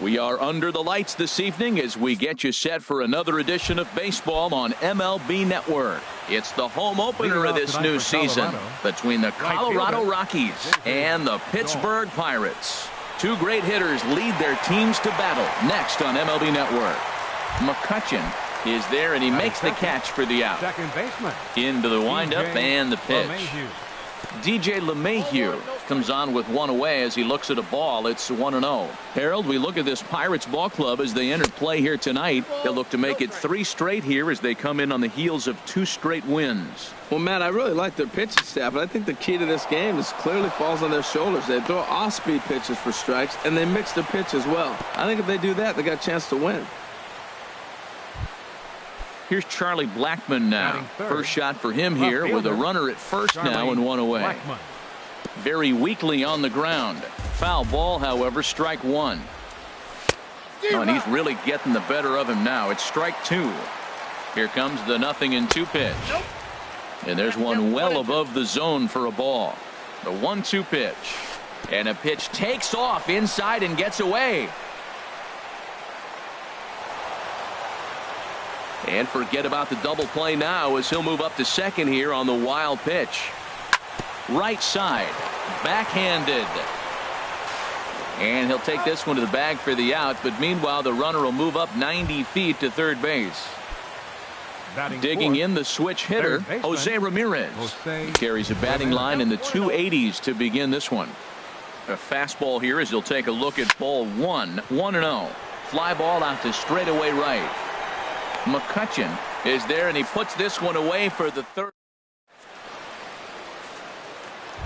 We are under the lights this evening as we get you set for another edition of baseball on MLB Network. It's the home opener of this new season between the Colorado Rockies and the Pittsburgh Pirates. Two great hitters lead their teams to battle next on MLB Network. McCutchen is there, and he makes the catch for the out. Second baseman. Into the windup and the pitch. DJ LeMahieu comes on with one away as he looks at a ball. It's 1-0. Harold, we look at this Pirates ball club as they enter play here tonight. They'll look to make it 3 straight here as they come in on the heels of 2 straight wins. Well, Matt, I really like their pitching staff, but I think the key to this game is clearly falls on their shoulders. They throw off-speed pitches for strikes, and they mix their pitch as well. I think if they do that, they got a chance to win. Here's Charlie Blackmon now. First shot for him here with a runner at first now and 1 away. Blackmon. Very weakly on the ground. Foul ball, however, strike 1. Oh, and he's really getting the better of him now. It's strike 2. Here comes the 0-2 pitch. And there's one well above the zone for a ball. The 1-2 pitch. And a pitch takes off inside and gets away. And forget about the double play now as he'll move up to second here on the wild pitch. Right side, backhanded. And he'll take this one to the bag for the out, but meanwhile the runner will move up 90 feet to third base. Digging in the switch hitter, Jose Ramirez. He carries a batting line in the 280s to begin this one. A fastball here as he'll take a look at ball 1. 1-0. Fly ball out to straightaway right. McCutchen is there, and he puts this one away for the third.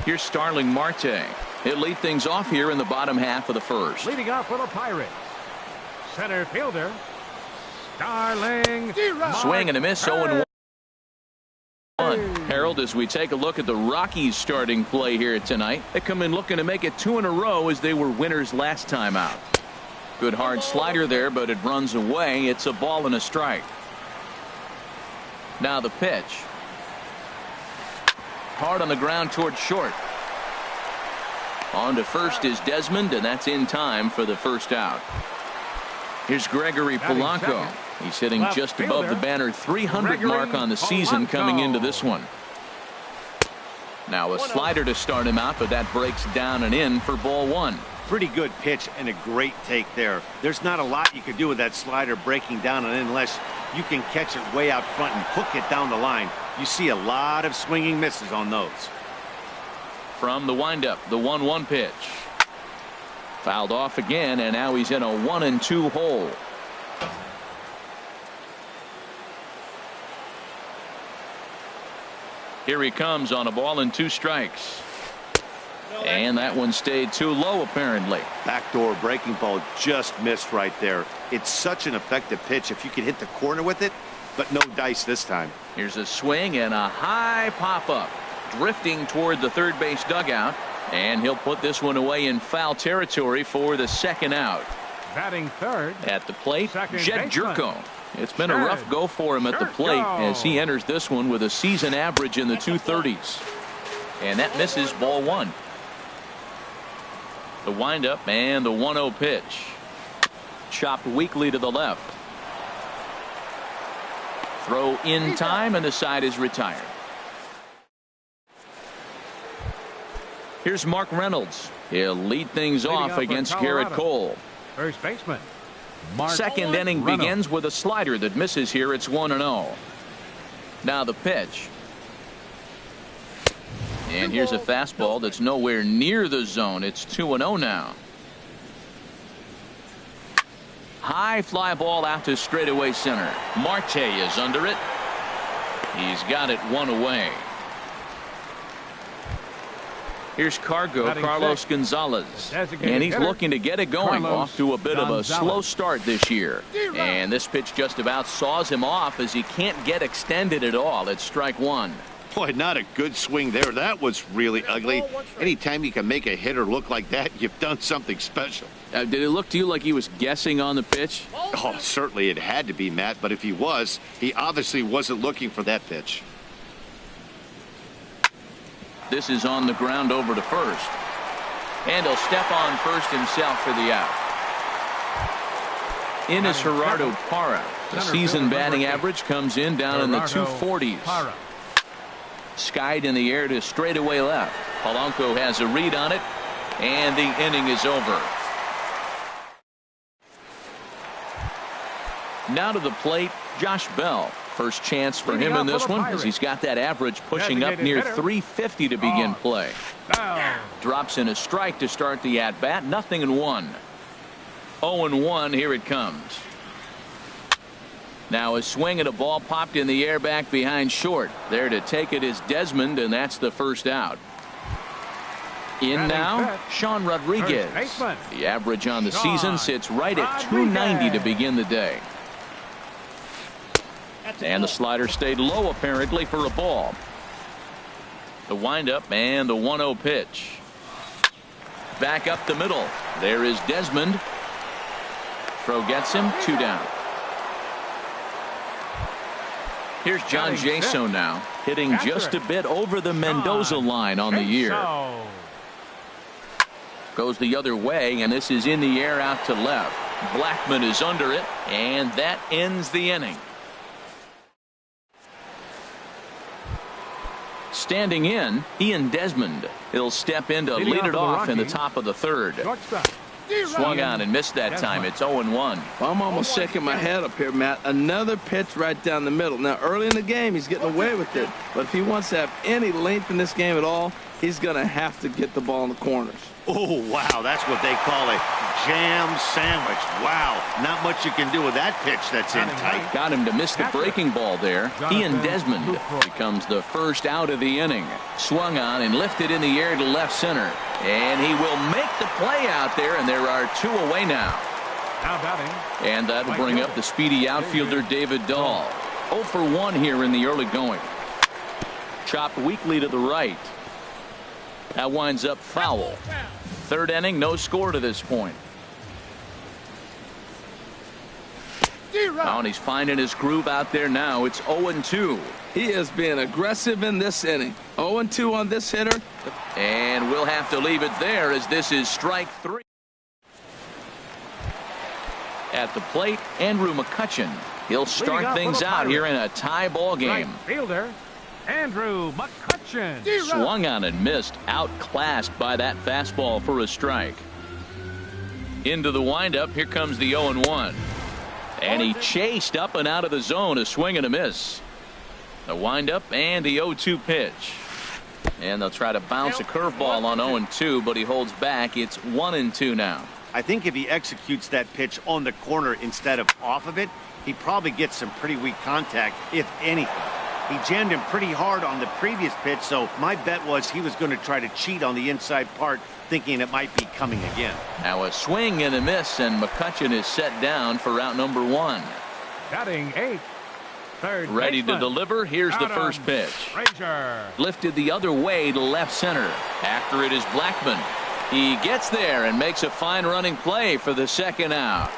Here's Starling Marte. He'll lead things off here in the bottom half of the first. Leading off for the Pirates, center fielder Starling Marte. Swing and a miss. 0-1. Harold, as we take a look at the Rockies starting play here tonight, they come in looking to make it 2 in a row as they were winners last time out. Good hard slider there, but it runs away. It's a ball and a strike. Now the pitch. Hard on the ground towards short. On to first is Desmond, and that's in time for the first out. Here's Gregory Polanco. He's hitting just above the banner 300 mark on the season coming into this one. Now a slider to start him out, but that breaks down and in for ball 1. Pretty good pitch and a great take there. There's not a lot you could do with that slider breaking down and in unless you can catch it way out front and hook it down the line. You see a lot of swinging misses on those. From the windup, the 1-1 pitch. Fouled off again, and now he's in a 1-2 hole. Here he comes on a ball and 2 strikes. And that one stayed too low, apparently. Backdoor breaking ball just missed right there. It's such an effective pitch if you can hit the corner with it, but no dice this time. Here's a swing and a high pop-up. Drifting toward the third base dugout. And he'll put this one away in foul territory for the second out. Batting third. At the plate, Jed baseman. Jerko. It's been a rough go for him at the plate as he enters this one with a season average in the 230s. And that misses ball 1. The windup and the 1-0 pitch. Chopped weakly to the left. Throw in time, and the side is retired. Here's Mark Reynolds. He'll lead things off against Garrett Cole. First baseman. Second inning begins with a slider that misses here. It's 1-0. Now the pitch. And here's a fastball that's nowhere near the zone. It's 2-0 now. High fly ball out to straightaway center. Marte is under it. He's got it 1 away. Here's Carlos Gonzalez. And he's looking to get it going. Off to a bit of a slow start this year. And this pitch just about saws him off as he can't get extended at all. It's strike 1. Boy, not a good swing there. That was really ugly. Anytime you can make a hitter look like that, you've done something special. Did it look to you like he was guessing on the pitch? Oh, certainly it had to be, Matt. But if he was, he obviously wasn't looking for that pitch. This is on the ground over to first. And he'll step on first himself for the out. in is Gerardo Parra. The season batting number 8. average comes in down in the 240s. Parra. Skied in the air to straightaway left. Polanco has a read on it, and the inning is over. Now to the plate, Josh Bell. First chance for him in this one, as he's got that average pushing up near 350 to begin play. Drops in a strike to start the at-bat. 0-1. 0-1. Here it comes. Now a swing and a ball popped in the air back behind short. There to take it is Desmond, and that's the first out. In now, Sean Rodriguez. The average on the season sits right at 290 to begin the day. And the slider stayed low apparently for a ball. The windup and the 1-0 pitch. Back up the middle. There is Desmond. Throw gets him. 2 down. Here's John Jaso now, hitting just a bit over the Mendoza line on the year. Goes the other way, and this is in the air out to left. Blackman is under it, and that ends the inning. Standing in, Ian Desmond. He'll step in to lead it off in the top of the third. Swung on and missed that time. It's 0-1. Well, I'm almost shaking my head up here, Matt. Another pitch right down the middle. Now, early in the game, he's getting away with it. But if he wants to have any length in this game at all, he's going to have to get the ball in the corners. Oh, wow. That's what they call a jam sandwich. Wow. Not much you can do with that pitch that's in tight. Got him to miss the breaking ball there. Ian Desmond becomes the first out of the inning. Swung on and lifted in the air to left center. And he will make the play out there, and there are 2 away now. And that'll bring up the speedy outfielder David Dahl. 0 for 1 here in the early going. Chopped weakly to the right. That winds up foul. Third inning, no score to this point. Oh, and he's finding his groove out there now. It's 0-2. He is being aggressive in this inning. 0-2 on this hitter. And we'll have to leave it there, as this is strike 3. At the plate, Andrew McCutchen. He'll start things out here in a tie ball game. Right fielder, Andrew McCutchen. Swung on and missed, outclassed by that fastball for a strike. Into the windup, here comes the 0-1. And he chased up and out of the zone, a swing and a miss. The windup and the 0-2 pitch. And they'll try to bounce a curveball on 0-2, but he holds back. It's 1-2 now. I think if he executes that pitch on the corner instead of off of it, he probably gets some pretty weak contact, if anything. He jammed him pretty hard on the previous pitch, so my bet was he was going to try to cheat on the inside part, thinking it might be coming again. Now a swing and a miss, and McCutchen is set down for out number 1. Batting 8th. Third Ready baseman. to deliver. Here's the first pitch. Frazier. Lifted the other way to left center. After it is Blackman. He gets there and makes a fine running play for the second out.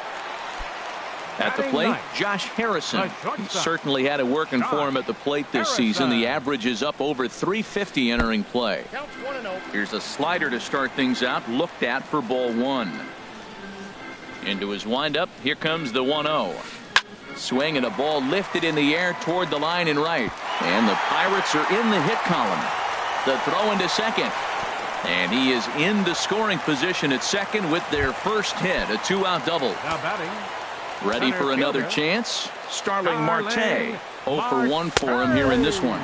At the plate, Josh Harrison. He certainly had it working for him at the plate this season. The average is up over 350 entering play. Here's a slider to start things out. Looked at for ball 1. Into his windup. Here comes the 1-0. Swing and a ball lifted in the air toward the line and right. And the Pirates are in the hit column. The throw into second. And he is in the scoring position at second with their first hit. A 2-out double. Now batting. Ready for another chance. Starling Marte. 0 for 1 for him here in this one.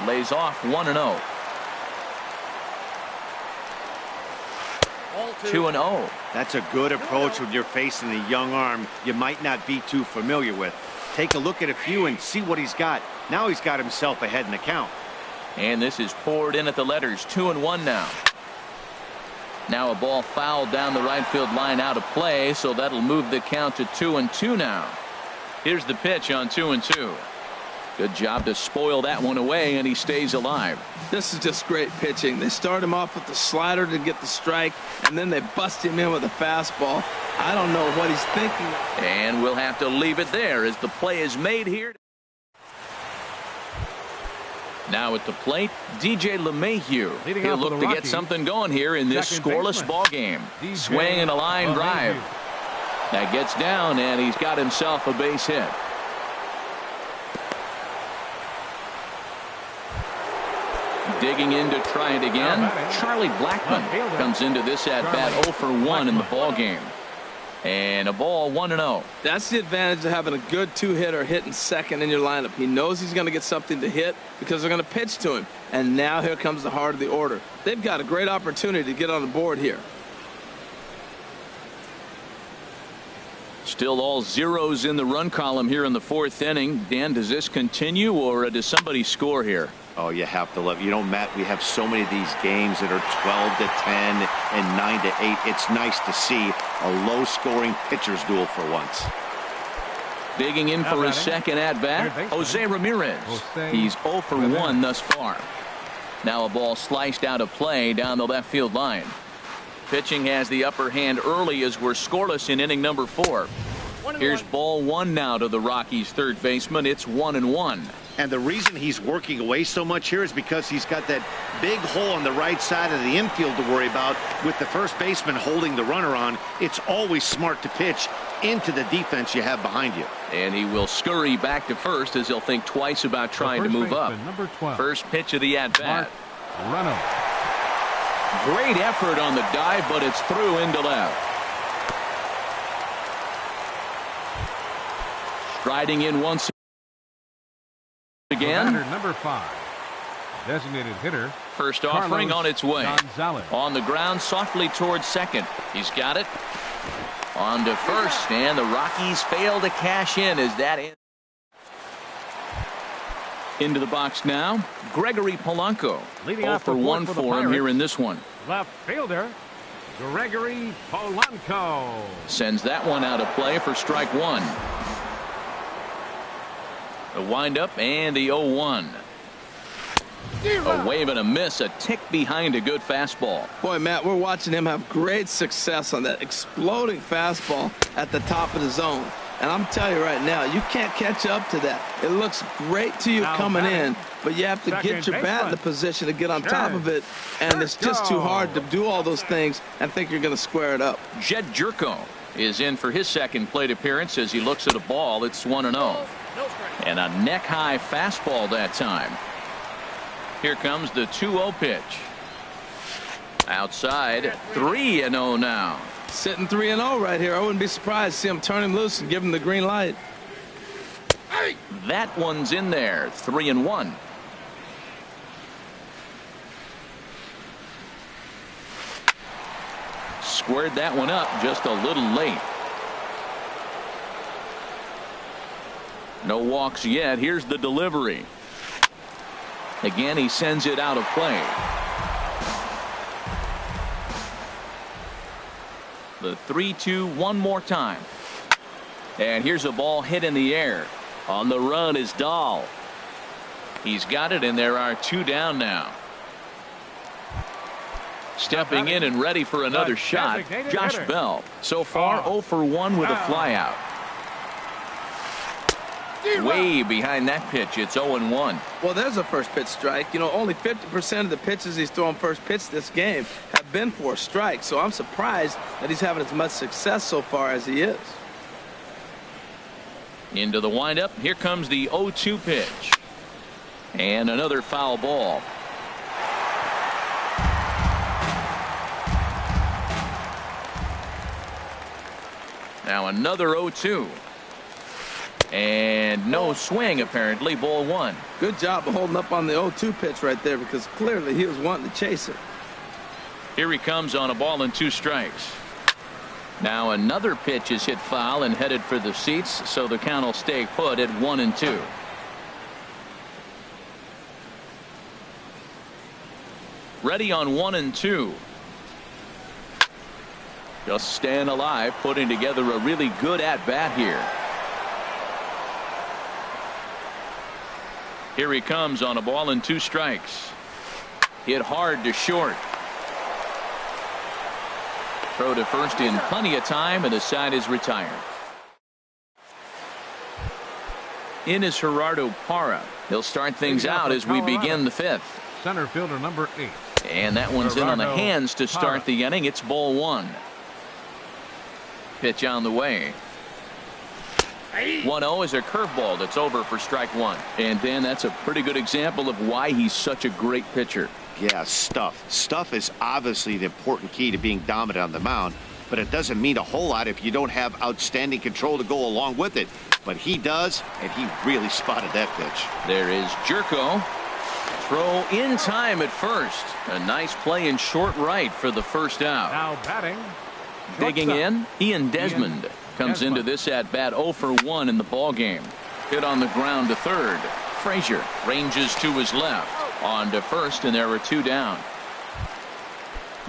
Lays off 1-0. 2-0. That's a good approach when you're facing a young arm you might not be too familiar with. Take a look at a few and see what he's got. Now he's got himself ahead in the count. And this is poured in at the letters. 2-1 now. Now a ball fouled down the right field line out of play, so that'll move the count to 2-2 now. Here's the pitch on 2-2. Good job to spoil that one away, and he stays alive. This is just great pitching. They start him off with the slider to get the strike, and then they bust him in with a fastball. I don't know what he's thinking. And we'll have to leave it there as the play is made here. Now at the plate, DJ LeMahieu. He'll look to get something going here in this scoreless ball game. Swing and a line drive. That gets down, and he's got himself a base hit. Digging in to try it again. Charlie Blackmon comes into this at bat 0 for 1 in the ball game. And a ball 1-0. That's the advantage of having a good two-hitter hitting second in your lineup. He knows he's going to get something to hit because they're going to pitch to him. And now here comes the heart of the order. They've got a great opportunity to get on the board here. Still all zeros in the run column here in the 4th inning. Dan, does this continue, or does somebody score here? Oh, you have to love, Matt, we have so many of these games that are 12 to 10 and 9 to 8. It's nice to see a low-scoring pitcher's duel for once. Digging in for his second at-bat, Jose Ramirez. He's 0 for 1 thus far. Now a ball sliced out of play down the left field line. Pitching has the upper hand early as we're scoreless in inning number 4. Here's ball 1 now to the Rockies' third baseman. It's 1-1. And the reason he's working away so much here is because he's got that big hole on the right side of the infield to worry about. With the first baseman holding the runner on, it's always smart to pitch into the defense you have behind you. And he will scurry back to first as he'll think twice about trying to move up. First pitch of the at-bat. Great effort on the dive, but it's through into left. Striding in once again. Number 5, designated hitter. First offering on its way. Gonzalez. On the ground, softly towards second. He's got it. On to first, and the Rockies fail to cash in as that ends. Into the box now, Gregory Polanco. Leading 0 off for the 1 fourth for the for him Pirates. here in this one. Left fielder, Gregory Polanco. Sends that one out of play for strike 1. The windup and the 0-1. A wave and a miss, a tick behind a good fastball. Boy, Matt, we're watching him have great success on that exploding fastball at the top of the zone. And I'm telling you right now, you can't catch up to that. It looks great to you coming in, but you have to get your bat in the position to get on top of it. And it's just too hard to do all those things and think you're going to square it up. Jed Jerko is in for his second plate appearance as he looks at a ball. It's 1-0. And a neck-high fastball that time. Here comes the 2-0 pitch. Outside, 3-0 now. Sitting 3-0 right here. I wouldn't be surprised to see him turn him loose and give him the green light. That one's in there. 3-1. Squared that one up just a little late. No walks yet. Here's the delivery. Again, he sends it out of play. The 3-2 one more time. And here's a ball hit in the air. On the run is Dahl. He's got it, and there are 2 down now. Stepping in and ready for another shot, Josh Bell. So far 0 for 1 with a flyout. Way behind that pitch. It's 0-1. Well, there's a first pitch strike. Only 50% of the pitches he's throwing first pitch this game have been for strikes. So I'm surprised that he's having as much success so far as he is. Into the windup. Here comes the 0-2 pitch. And another foul ball. Now another 0-2. And no swing, apparently. Ball 1. Good job of holding up on the 0-2 pitch right there, because clearly he was wanting to chase it. Here he comes on a ball and 2 strikes. Now another pitch is hit foul and headed for the seats, so the count will stay put at 1-2. Ready on 1-2. Just staying alive, putting together a really good at-bat here. Here he comes on a ball and 2 strikes. Hit hard to short. Throw to first in plenty of time, and the side is retired. In is Gerardo Parra. He'll start things out as we begin the 5th. Center fielder number 8. And that one's in on the hands to start the inning. It's ball 1. Pitch on the way. 1-0 is a curveball that's over for strike one. And Dan, that's a pretty good example of why he's such a great pitcher. Yeah, stuff. Stuff is obviously the important key to being dominant on the mound, but it doesn't mean a whole lot if you don't have outstanding control to go along with it. But he does, and he really spotted that pitch. There is Jerko. Throw in time at first. A nice play in short right for the first out. Now batting. Digging Shortstop. in, Ian Desmond comes into this at bat 0 for 1 in the ball game. Hit on the ground to third. Frazier ranges to his left. On to first, and there are 2 down.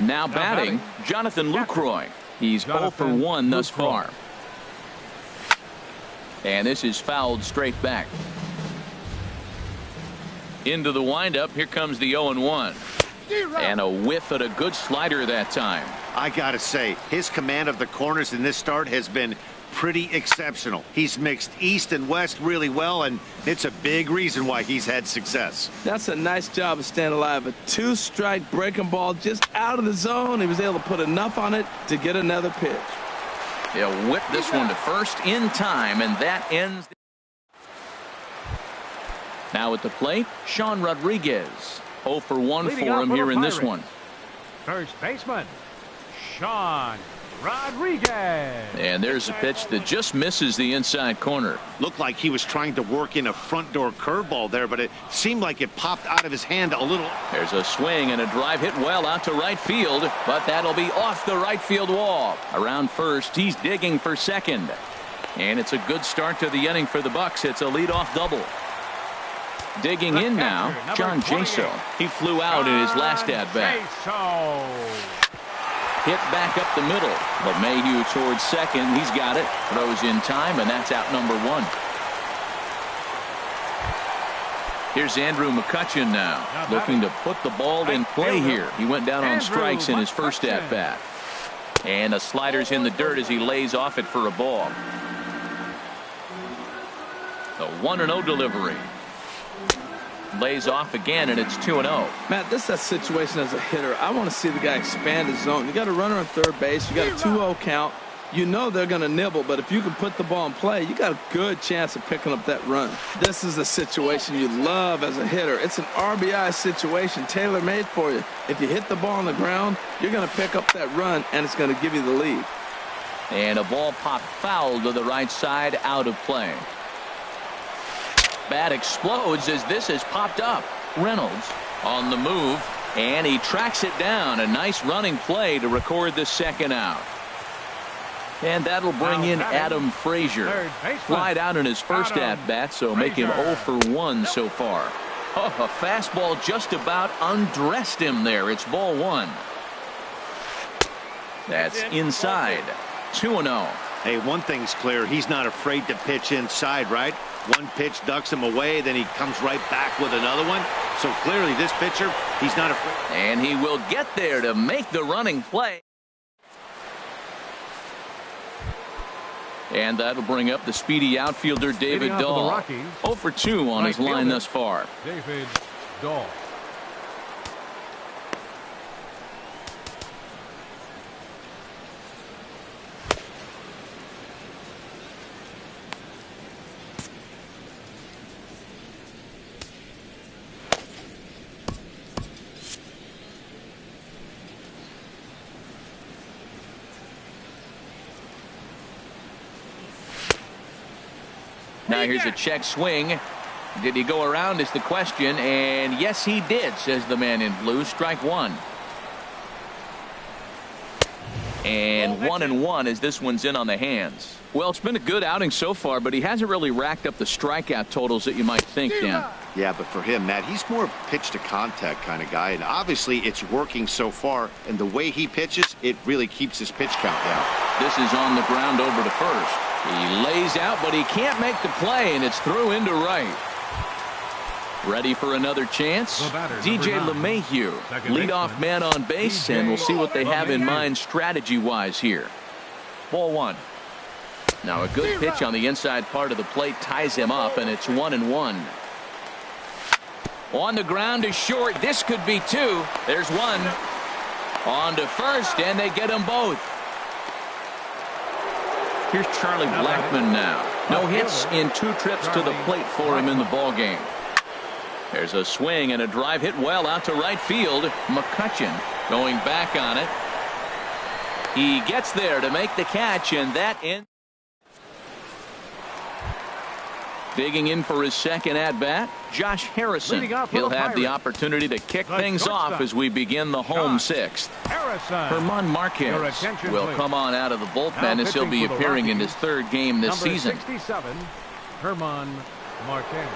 Now batting, Jonathan Lucroy. He's 0 for 1 thus far. And this is fouled straight back. Into the windup. Here comes the 0-1. And a whiff at a good slider that time. I gotta say, his command of the corners in this start has been pretty exceptional. He's mixed east and west really well, and it's a big reason why he's had success. That's a nice job of staying alive. A 2-strike breaking ball just out of the zone. He was able to put enough on it to get another pitch. He'll whip this one to first in time, and that ends. Now at the plate, Sean Rodriguez. 0 for 1 for him here in this one. First baseman, Sean Rodriguez. And there's a pitch that just misses the inside corner. Looked like he was trying to work in a front door curveball there, but it seemed like it popped out of his hand a little. There's a swing and a drive hit well out to right field, but that'll be off the right field wall. Around first, he's digging for second. And it's a good start to the inning for the Bucks. It's a leadoff double. Digging in now, John Jaso. He flew out in his last at-bat. Hit back up the middle, but Mayhew towards second. He's got it. Throws in time, and that's out number 1. Here's Andrew McCutchen now, looking to put the ball in play here. He went down on strikes in his first at-bat. And a slider's in the dirt as he lays off it for a ball. The 1-0 delivery. Lays off again, and it's 2-0. Matt, this is a situation as a hitter. I want to see the guy expand his zone. You got a runner on third base. You got a 2-0 count. You know they're going to nibble, but if you can put the ball in play, you got a good chance of picking up that run. This is a situation you love as a hitter. It's an RBI situation, tailor-made for you. If you hit the ball on the ground, you're going to pick up that run, and it's going to give you the lead. And a ball popped foul to the right side, out of play. Bat explodes as this has popped up. Reynolds on the move, and he tracks it down. A nice running play to record the second out. And that'll bring in Adam Frazier. Flied out in his first at-bat, so make him 0 for 1 so far. Oh, a fastball just about undressed him there. It's ball 1. That's inside. 2-0. Hey, one thing's clear. He's not afraid to pitch inside, right? One pitch ducks him away, then he comes right back with another one. So clearly this pitcher, he's not afraid. And he will get there to make the running play. And that'll bring up the speedy outfielder David Dahl. 0 for 2 on his line thus far. David Dahl. Now here's a check swing. Did he go around is the question, and yes he did, says the man in blue. Strike 1. And 1-1 as this one's in on the hands. Well, it's been a good outing so far, but he hasn't really racked up the strikeout totals that you might think, Dan. Yeah, but for him, Matt, he's more of a pitch to contact kind of guy, and obviously it's working so far, and the way he pitches, it really keeps his pitch count down. This is on the ground over to first. He lays out, but he can't make the play, and it's through into right. Ready for another chance? DJ LeMahieu, leadoff man on base, and we'll see what they have in mind strategy-wise here. Ball 1. Now a good pitch on the inside part of the plate ties him up, and it's 1-1. On the ground is short. This could be 2. There's 1. On to first, and they get them both. Here's Charlie Blackmon now. No hits in 2 trips to the plate for him in the ball game. There's a swing and a drive hit well out to right field. McCutchen going back on it. He gets there to make the catch, and that ends. Digging in for his second at-bat, Josh Harrison. He'll have the opportunity to kick things off as we begin the home 6th. German Marquez will come on out of the bullpen as he'll be appearing in his 3rd game this season. 67, German Marquez.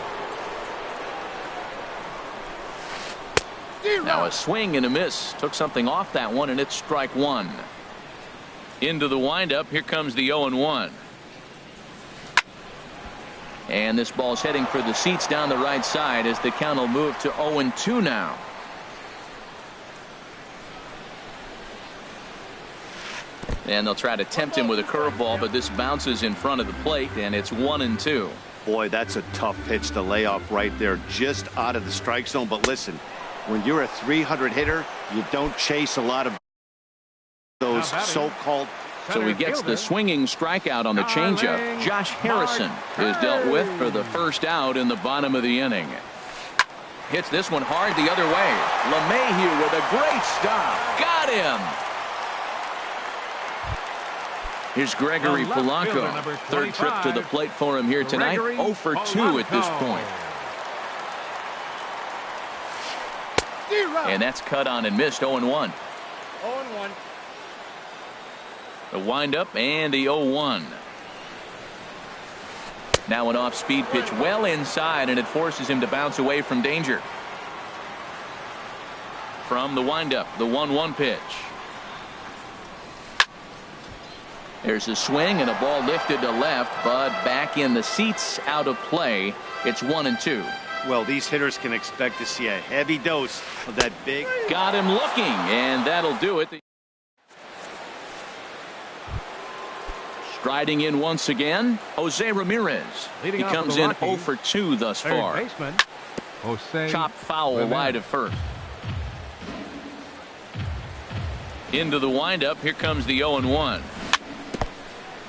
Now a swing and a miss. Took something off that one, and it's strike 1. Into the windup. Here comes the 0-1. And this ball's heading for the seats down the right side as the count will move to 0-2 now. And they'll try to tempt him with a curveball, but this bounces in front of the plate, and it's 1-2. Boy, that's a tough pitch to lay off right there, just out of the strike zone. But listen, when you're a 300 hitter, you don't chase a lot of those so-called. So he gets the swinging strikeout on the changeup. Josh Harrison is dealt with for the first out in the bottom of the inning. Hits this one hard the other way. LeMahieu with a great stop. Got him. Here's Gregory Polanco. 3rd trip to the plate for him here tonight. 0 for 2 at this point. And that's cut on and missed. 0-1. 0-1. The windup and the 0-1. Now an off-speed pitch well inside, and it forces him to bounce away from danger. From the windup, the 1-1 pitch. There's a swing and a ball lifted to left, but back in the seats, out of play. It's 1-2. Well, these hitters can expect to see a heavy dose of that big. Got him looking, and that'll do it. Striding in once again, Jose Ramirez. He comes in 0 for 2 thus far. Baseman, Jose Chopped foul Ramirez. wide of first. Into the windup. Here comes the 0-1.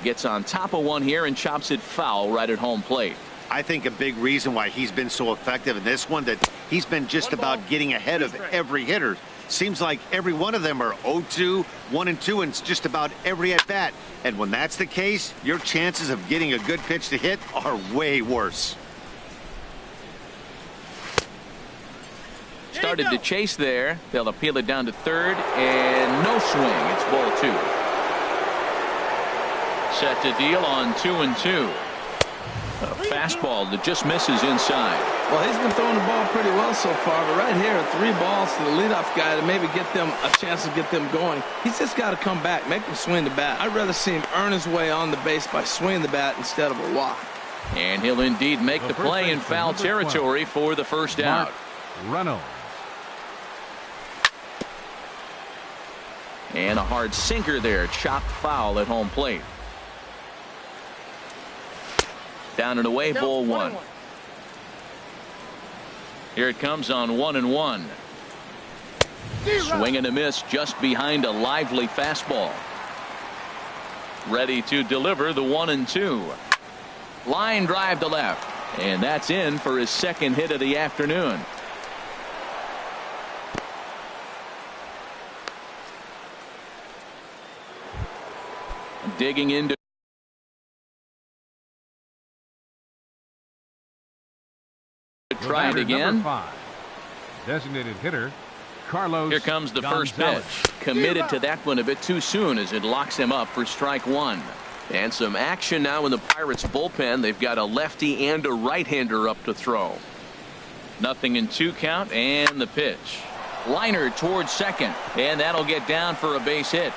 Gets on top of one here and chops it foul right at home plate. I think a big reason why he's been so effective in this one, that he's been just about getting ahead of every hitter. Seems like every one of them are 0-2, 1-2, and it's just about every at bat. And when that's the case, your chances of getting a good pitch to hit are way worse. Started to chase there. They'll appeal it down to 3rd, and no swing. It's ball 2. Set to deal on 2-2. A fastball that just misses inside. Well, he's been throwing the ball pretty well so far, but right here, 3 balls to the leadoff guy to maybe get them a chance to get them going. He's just got to come back, make him swing the bat. I'd rather see him earn his way on the base by swinging the bat instead of a walk. And he'll indeed make the play in foul territory for the first out. Reynolds. And a hard sinker there, chopped foul at home plate. Down and away, ball 1. Here it comes on 1-1. Swing and a miss just behind a lively fastball. Ready to deliver the 1-2. Line drive to left, and that's in for his 2nd hit of the afternoon. Digging into try it again. 5, designated hitter Carlos. Here comes the first pitch. Committed to that one a bit too soon as it locks him up for strike 1. And some action now in the Pirates bullpen. They've got a lefty and a right-hander up to throw. 0-2 count, and the pitch. Liner towards 2nd, and that'll get down for a base hit.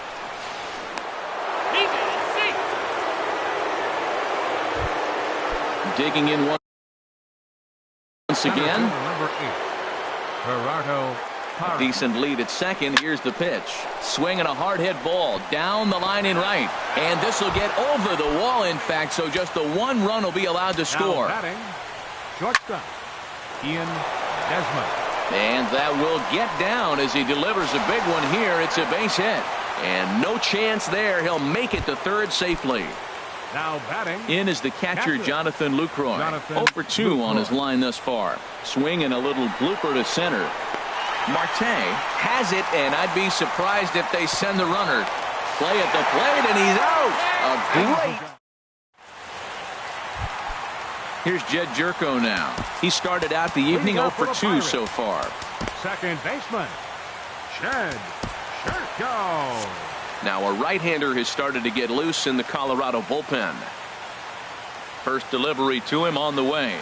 Digging in once again. Number 8, Gerardo Parra. Decent lead at 2nd. Here's the pitch. Swing and a hard hit ball down the line in right. And this will get over the wall, in fact, so just the 1 run will be allowed to score. Now batting, shortstop, Ian Desmond. And that will get down as he delivers a big one here. It's a base hit. And no chance there. He'll make it to 3rd safely. Now batting. In is the catcher, Jonathan Lucroy. 0 for 2 on his line thus far. Swing and a little blooper to center. Marte has it, and I'd be surprised if they send the runner. Play at the plate, and he's out. A great. Here's Jed Jerko now. He started out the evening 0 for 2 so far. Second baseman, Jed Jerko. Now a right-hander has started to get loose in the Colorado bullpen. First delivery to him on the way.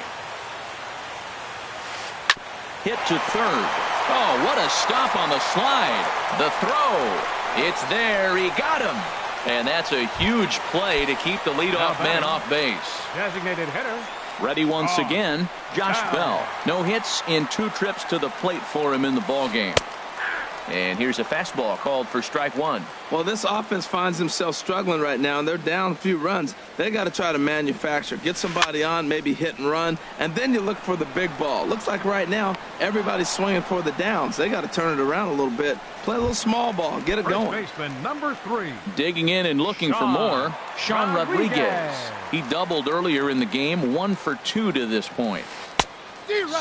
Hit to third. Oh, what a stop on the slide. The throw. It's there. He got him. And that's a huge play to keep the leadoff man off base. Designated hitter. Ready once again, Josh Bell. No hits in 2 trips to the plate for him in the ballgame. And here's a fastball called for strike 1. Well, this offense finds themselves struggling right now, and they're down a few runs. They got to try to manufacture, get somebody on, maybe hit and run, and then you look for the big ball. Looks like right now everybody's swinging for the downs. They got to turn it around a little bit, play a little small ball, get it going. First baseman number 3. Digging in and looking for more, Sean Rodriguez. He doubled earlier in the game, 1 for 2 to this point.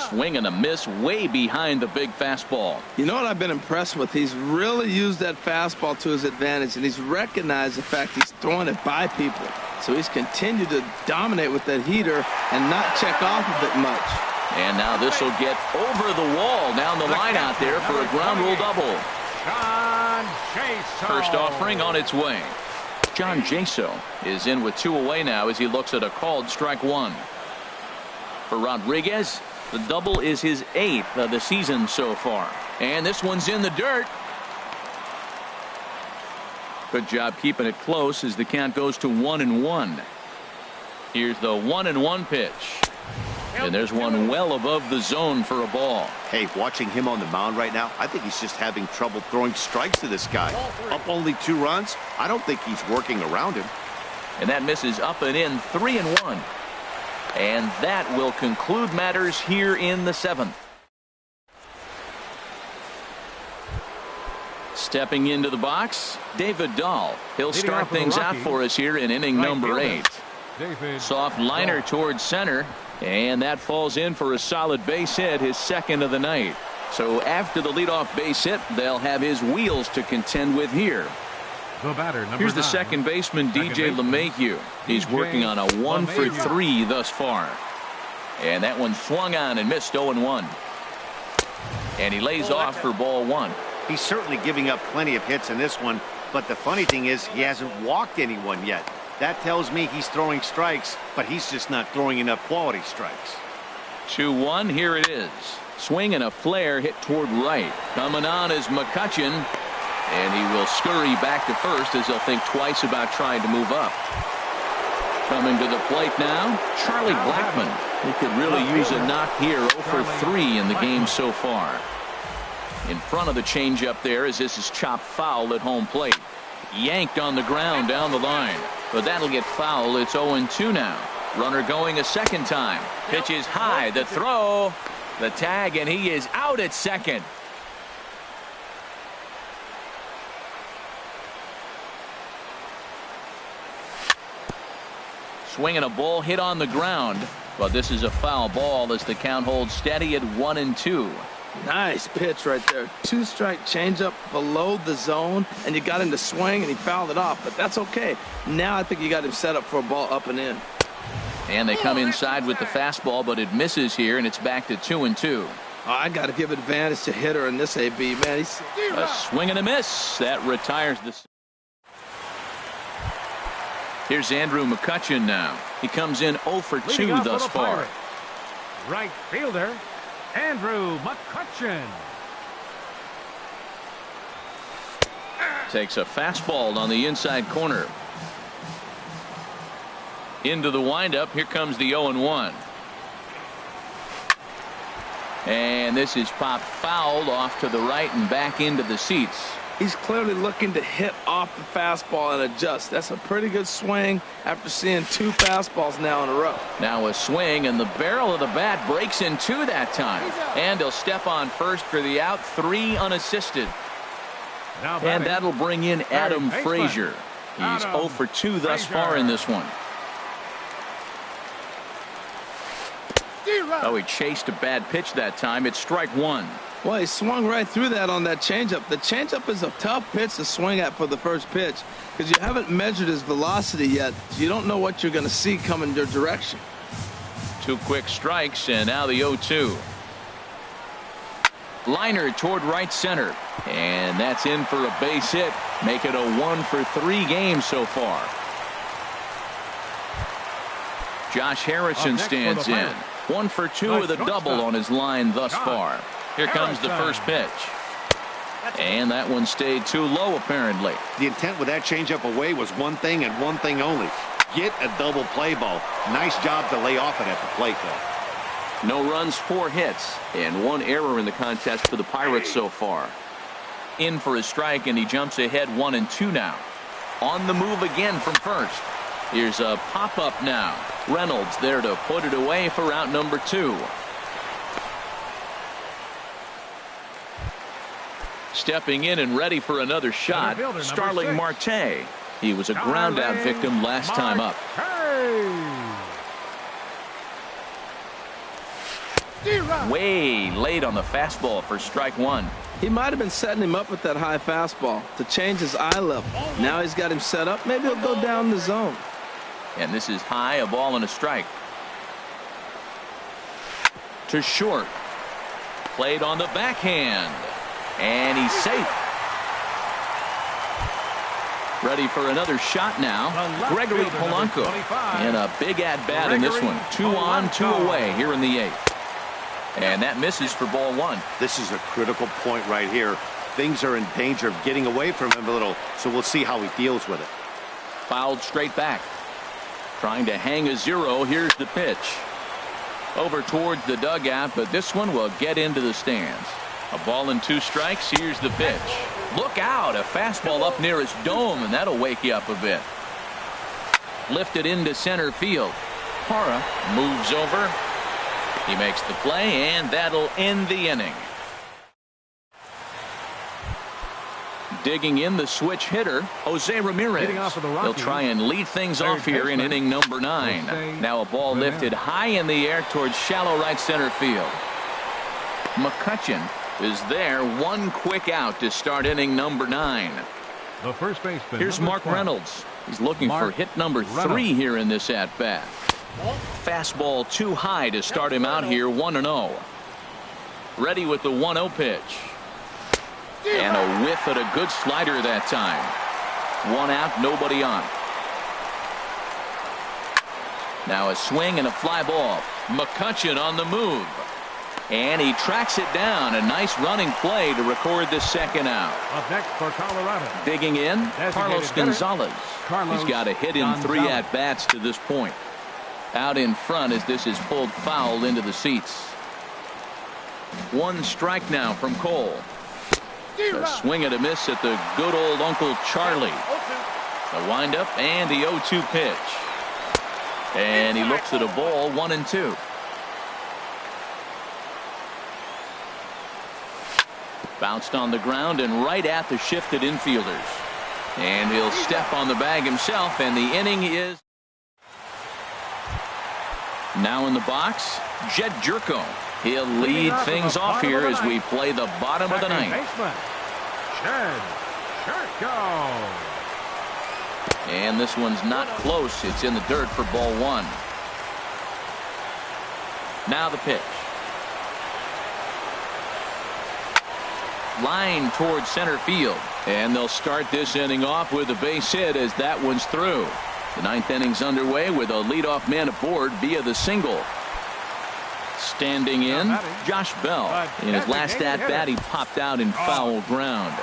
Swing and a miss way behind the big fastball. You know what I've been impressed with? He's really used that fastball to his advantage, and he's recognized the fact he's throwing it by people. So he's continued to dominate with that heater and not check off of it much. And now this will get over the wall down the line out there for a ground rule double. John Jaso. First offering on its way. John Jaso is in with 2 away now as he looks at a called strike 1. For Rodriguez, the double is his 8th of the season so far. And this one's in the dirt. Good job keeping it close as the count goes to 1-1. Here's the 1-1 pitch. And there's one well above the zone for a ball. Hey, watching him on the mound right now, I think he's just having trouble throwing strikes to this guy. Up only 2 runs. I don't think he's working around him. And that misses up and in, 3-1. And that will conclude matters here in the 7th. Stepping into the box, David Dahl. He'll start things out for us here in inning number 8. Soft liner towards center, and that falls in for a solid base hit, his 2nd of the night. So after the leadoff base hit, they'll have his wheels to contend with here. The batter, here's the 9. second baseman, DJ LeMahieu. He's working on a 1 for 3 thus far. And that one swung on and missed 0-1. And he lays off for ball 1. He's certainly giving up plenty of hits in this one, but the funny thing is he hasn't walked anyone yet. That tells me he's throwing strikes, but he's just not throwing enough quality strikes. 2-1, here it is. Swing and a flare hit toward right. Coming on is McCutchen. And he will scurry back to first as he'll think twice about trying to move up. Coming to the plate now, Charlie Blackmon. He could really use a knock here. 0 for 3 in the game so far. In front of the changeup there as this is chopped foul at home plate. Yanked on the ground down the line. But that'll get foul. It's 0-2 now. Runner going a second time. Pitch is high. The throw. The tag, and he is out at second. Swinging a ball hit on the ground, but this is a foul ball as the count holds steady at 1-2. Nice pitch right there. 2-strike changeup below the zone, and you got him to swing, and he fouled it off, but that's okay. Now I think you got him set up for a ball up and in. And they come inside with the fastball, but it misses here, and it's back to 2-2. Oh, I got to give advantage to hitter in this AB, man. He's a swing and a miss. That retires the. Here's Andrew McCutchen now. He comes in 0 for 2 thus far. Right fielder, Andrew McCutchen. Takes a fastball on the inside corner. Into the windup. Here comes the 0-1. And this is popped fouled off to the right and back into the seats. He's clearly looking to hit off the fastball and adjust. That's a pretty good swing after seeing 2 fastballs now in a row. Now a swing, and the barrel of the bat breaks in 2 that time. And he'll step on first for the out, 3 unassisted. And that'll bring in Adam Frazier. He's 0 for 2 thus far in this one. Oh, he chased a bad pitch that time. It's strike one. Well, he swung right through that on that changeup. The changeup is a tough pitch to swing at for the first pitch because you haven't measured his velocity yet. So you don't know what you're going to see coming your direction. 2 quick strikes, and now the 0-2. Liner toward right center, and that's in for a base hit. Make it a 1-for-3 game so far. Josh Harrison stands in. 1-for-2 with a double on his line thus far. Here comes the first pitch. And that one stayed too low, apparently. The intent with that changeup away was one thing and one thing only. Get a double play ball. Nice job to lay off it at the plate, though. No runs, 4 hits, and 1 error in the contest for the Pirates so far. In for a strike, and he jumps ahead 1-2 now. On the move again from first. Here's a pop-up now. Reynolds there to put it away for out number 2. Stepping in and ready for another shot, Starling Marte. He was a ground-out victim last time up. Way late on the fastball for strike one. He might have been setting him up with that high fastball to change his eye level. Now he's got him set up. Maybe he'll go down the zone. And this is high, a ball and a strike. To short. Played on the backhand. And he's safe. Ready for another shot now. Gregory Polanco in a big at-bat in this one. 2 on, 2 away here in the 8th. And that misses for ball 1. This is a critical point right here. Things are in danger of getting away from him a little, so we'll see how he deals with it. Fouled straight back. Trying to hang a 0. Here's the pitch. Over towards the dugout, but this one will get into the stands. A ball and 2 strikes. Here's the pitch. Look out. A fastball up near his dome, and that'll wake you up a bit. Lifted into center field. Parra moves over. He makes the play, and that'll end the inning. Digging in the switch hitter, Jose Ramirez. He'll try and lead things off here in inning number 9. Now a ball lifted high in the air towards shallow right center field. McCutchen is there. 1 quick out to start inning number 9. The first baseman. Here's Mark Reynolds. He's looking for hit number 3 here in this at-bat. Fastball too high to start him out here. 1-0. Ready with the 1-0 pitch. And a whiff at a good slider that time. 1 out, nobody on. Now a swing and a fly ball. McCutchen on the move. And he tracks it down. A nice running play to record the 2nd out. Up next for Colorado. Digging in, Carlos Gonzalez. He's got a hit in 3 at-bats to this point. Out in front as this is pulled foul into the seats. 1 strike now from Cole. A swing and a miss at the good old Uncle Charlie. The windup and the 0-2 pitch. And he looks at a ball. 1-2. Bounced on the ground and right at the shifted infielders. And he'll step on the bag himself, and the inning is now in the box. Jed Jerko. He'll lead things off here as we play the bottom of the 9th. Jed Jerko. And this one's not close. It's in the dirt for ball 1. Now the pitch. Line towards center field. And they'll start this inning off with a base hit as that one's through. The 9th inning's underway with a leadoff man aboard via the single. Standing in, Josh Bell. In his last at-bat, he popped out in foul ground.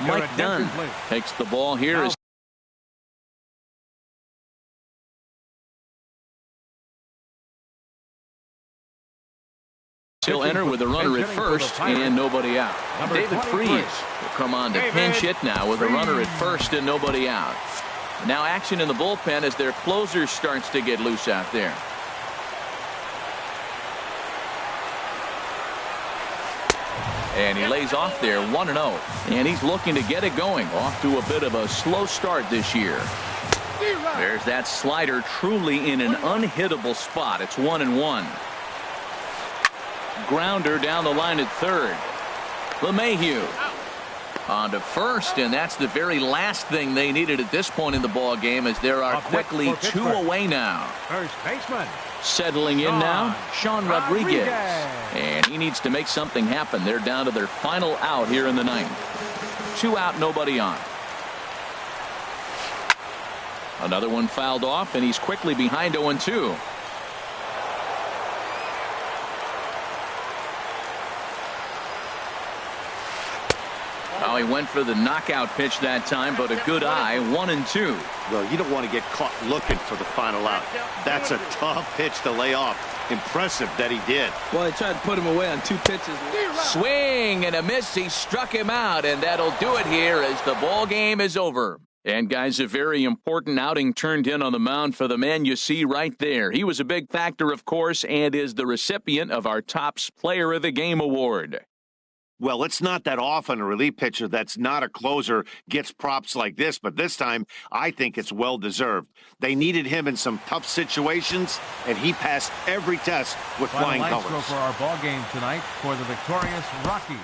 Mike Dunn takes the ball here. He'll enter with a runner at first and nobody out. David Freese will come on to pinch hit now with a runner at first and nobody out. Now action in the bullpen as their closer starts to get loose out there. And he lays off there 1-0. And he's looking to get it going. Off to a bit of a slow start this year. There's that slider truly in an unhittable spot. It's 1-1. Grounder down the line at third. LeMahieu on to first, and that's the very last thing they needed at this point in the ball game, as there are quickly 2 away now. First baseman. Settling in now, Sean Rodriguez. And he needs to make something happen. They're down to their final out here in the ninth. 2 out, nobody on. Another one fouled off, and he's quickly behind 0-2. Oh, he went for the knockout pitch that time, but a good eye, 1-2. Well, you don't want to get caught looking for the final out. That's a tough pitch to lay off. Impressive that he did. Well, he tried to put him away on 2 pitches. Swing and a miss. He struck him out, and that'll do it here as the ball game is over. And guys, a very important outing turned in on the mound for the man you see right there. He was a big factor, of course, and is the recipient of our Topps Player of the Game award. Well, it's not that often a relief pitcher that's not a closer gets props like this, but this time I think it's well-deserved. They needed him in some tough situations, and he passed every test with flying colors. For our ball game tonight for the victorious Rockies.